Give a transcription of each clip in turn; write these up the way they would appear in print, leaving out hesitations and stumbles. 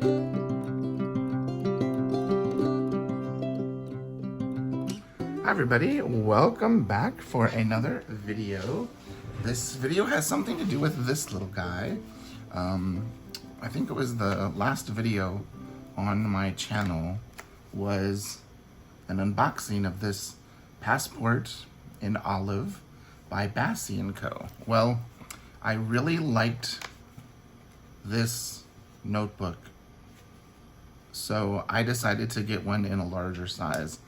Hi everybody, welcome back for another video. This video has something to do with this little guy. I think it was the last video on my channel was an unboxing of this passport in olive by Bassy and Co. Well, I really liked this notebook, so I decided to get one in a larger size.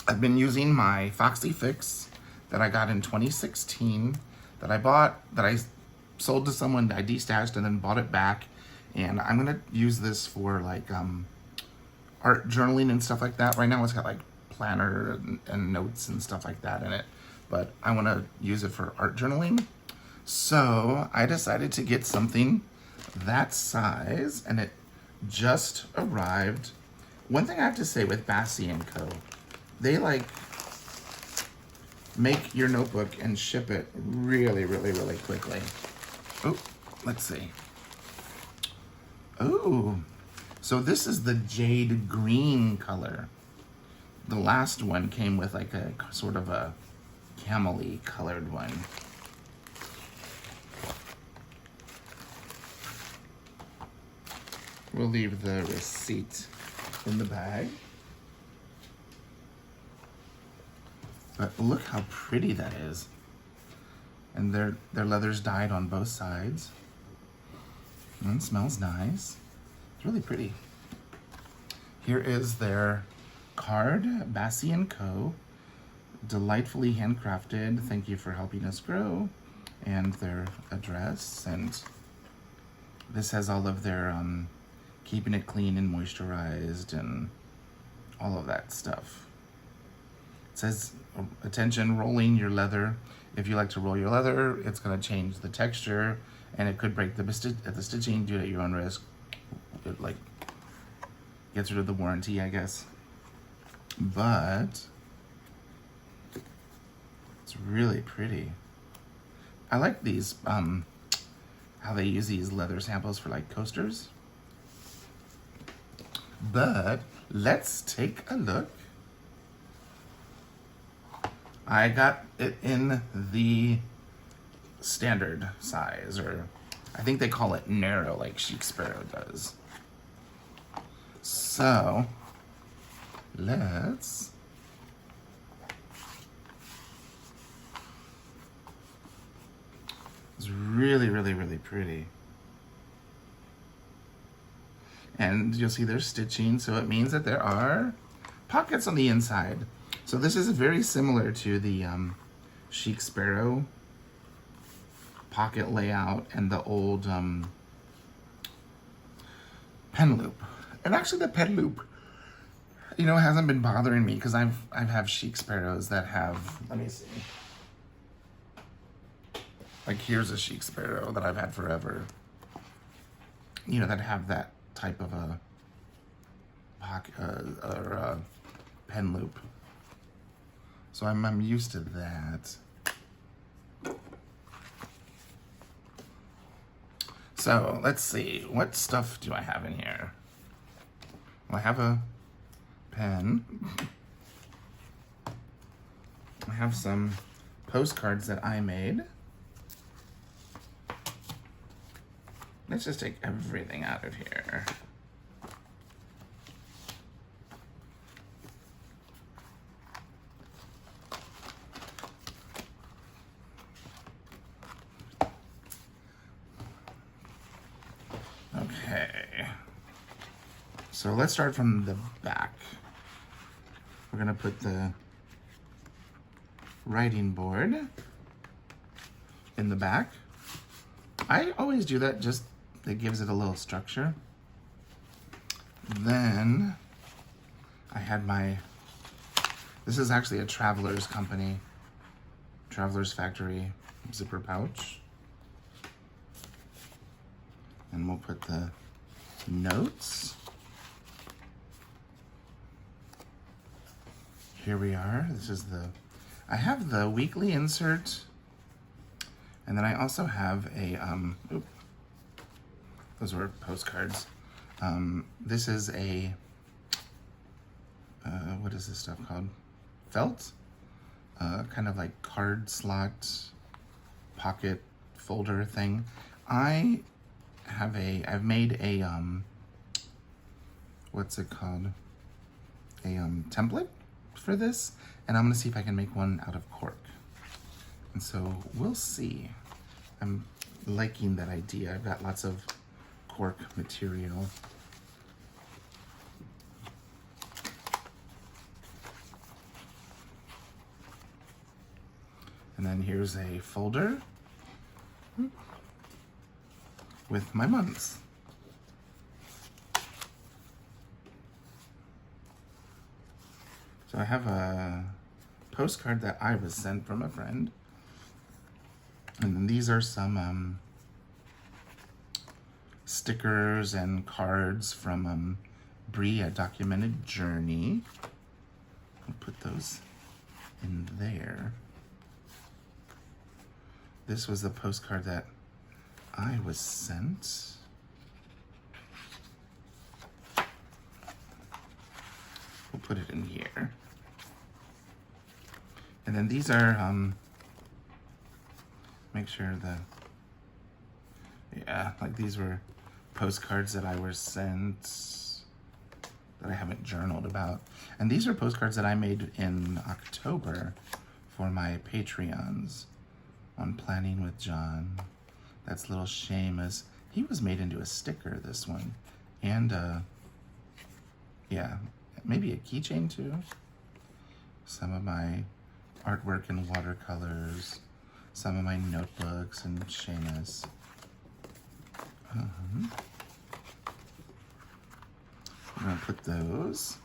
I've been using my Foxy Fix that I got in 2016 that I sold to someone, I destashed and then bought it back. And I'm gonna use this for like art journaling and stuff like that. Right now it's got like planner and notes and stuff like that in it, but I wanna use it for art journaling. So I decided to get something that size, and it just arrived. One thing I have to say with Bassy and Co, they like make your notebook and ship it really quickly. Oh, let's see. Oh, so this is the jade green color. The last one came with like a sort of a camel-y colored one. We'll leave the receipt in the bag. But look how pretty that is. And their leather's dyed on both sides. And it smells nice. It's really pretty. Here is their card, Bassy and Co. Delightfully handcrafted. Thank you for helping us grow. And their address. And this has all of their keeping it clean and moisturized and all of that stuff. It says, attention, rolling your leather. If you like to roll your leather, it's going to change the texture and it could break the stitching. Do it at your own risk. It like gets rid of the warranty, I guess. But it's really pretty. I like these, how they use these leather samples for like coasters. But let's take a look. I got it in the standard size, or I think they call it narrow like Chic Sparrow does. So let's it's really pretty. And you'll see there's stitching, so it means that there are pockets on the inside. So this is very similar to the Chic Sparrow pocket layout and the old pen loop. And actually the pen loop, you know, hasn't been bothering me because I've have Chic Sparrows that have, let me see. Like here's a Chic Sparrow that I've had forever. You know, that have that type of a pocket or a pen loop. So I'm used to that. So let's see, what stuff do I have in here? Well, I have a pen. I have some postcards that I made. Let's just take everything out of here. Okay, so let's start from the back. We're gonna put the writing board in the back. I always do that, just it gives it a little structure. Then I had this is actually a Traveler's Company, Traveler's Factory zipper pouch. And we'll put the notes. Here we are. This is I have the weekly insert, and then I also have a, those were postcards. This is a, what is this stuff called? Felt? Kind of like card slot pocket folder thing. I've made a, what's it called? A template for this, and I'm gonna see if I can make one out of cork. And so we'll see. I'm liking that idea. I've got lots of cork material. And then here's a folder with my months. So I have a postcard that I was sent from a friend. And then these are some stickers and cards from Bree, A Documented Journey. I'll put those in there. This was the postcard that I was sent. We'll put it in here. And then these are, make sure like these were postcards that I was sent that I haven't journaled about. And these are postcards that I made in October for my Patreons on Planning with John. That's Little Seamus. He was made into a sticker, this one. And, yeah, maybe a keychain too. Some of my artwork in watercolors. Some of my notebooks and Seamus. I'm gonna put those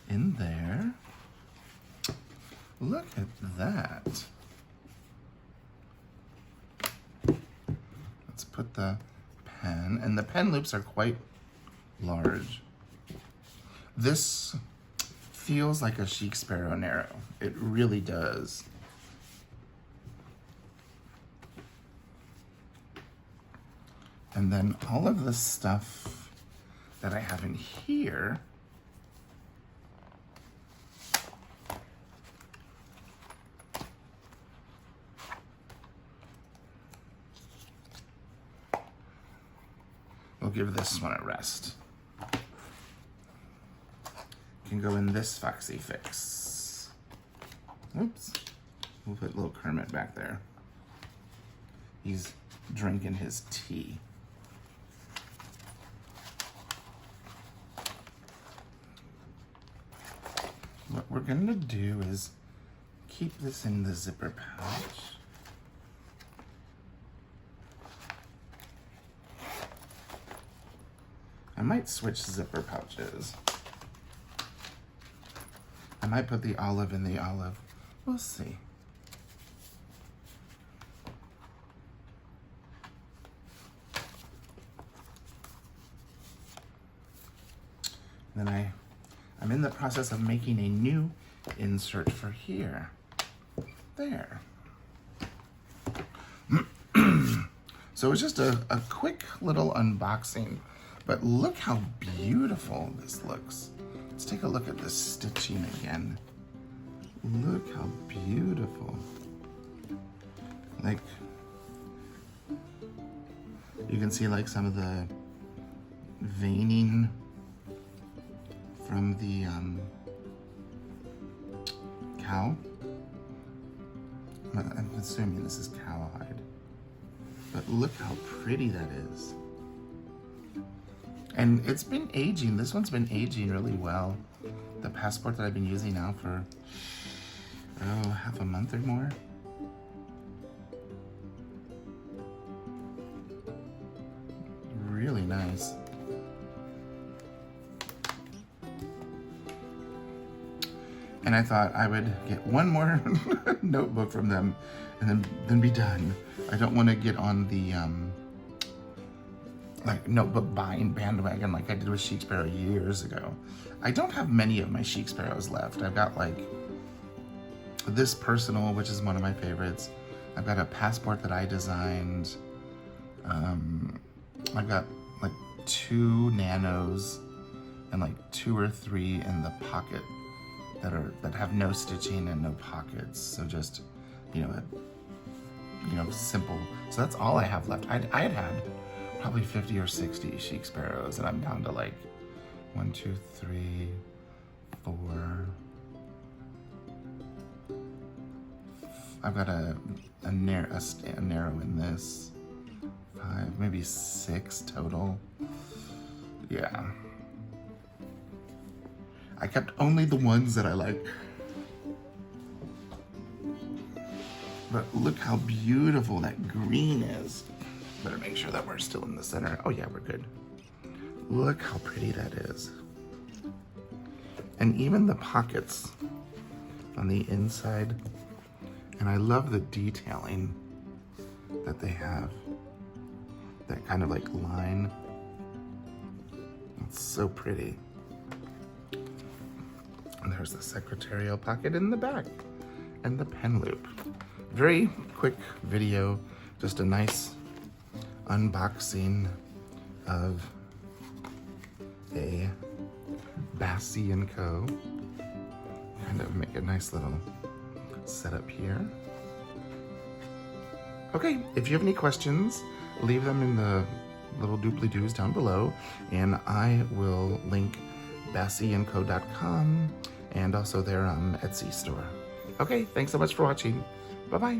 in there. Look at that. Let's put the pen, and the pen loops are quite large. This feels like a Chic Sparrow Narrow. It really does. And then all of the stuff that I have in here we'll give this one a rest. Can go in this Foxy Fix. Oops. We'll put little Kermit back there. He's drinking his tea. What we're gonna do is keep this in the zipper pouch. I might switch zipper pouches. I might put the olive in the olive. We'll see. Then I'm in the process of making a new insert for here. There. So it's just a quick little unboxing, but look how beautiful this looks. Let's take a look at this stitching again. Look how beautiful. Like, you can see like some of the veining from the cow. I'm assuming this is cowhide. But look how pretty that is. And it's been aging. This one's been aging really well. The passport that I've been using now for, half a month or more. Really nice. And I thought I would get one more notebook from them and then be done. I don't want to get on the like notebook buying bandwagon like I did with Chic Sparrow years ago. I don't have many of my Chic Sparrows left. I've got like this personal, which is one of my favorites. I've got a passport that I designed. I've got like 2 nanos and like 2 or 3 in the pocket that have no stitching and no pockets. So just, simple. So that's all I have left. I had probably 50 or 60 chic sparrows, and I'm down to like 1, 2, 3, 4. I've got a narrow in this. 5, maybe 6 total. Yeah. I kept only the ones that I like. But look how beautiful that green is. Better make sure that we're still in the center. Oh yeah, we're good. Look how pretty that is. And even the pockets on the inside. And I love the detailing that they have. That kind of like line. It's so pretty. And there's the secretarial pocket in the back and the pen loop. Very quick video, just a nice unboxing of a Bassy and Co. Kind of make a nice little setup here. Okay, if you have any questions, leave them in the little doobly-doos down below, and I will link BassyandCo.com and also their Etsy store. Okay, thanks so much for watching. Bye-bye.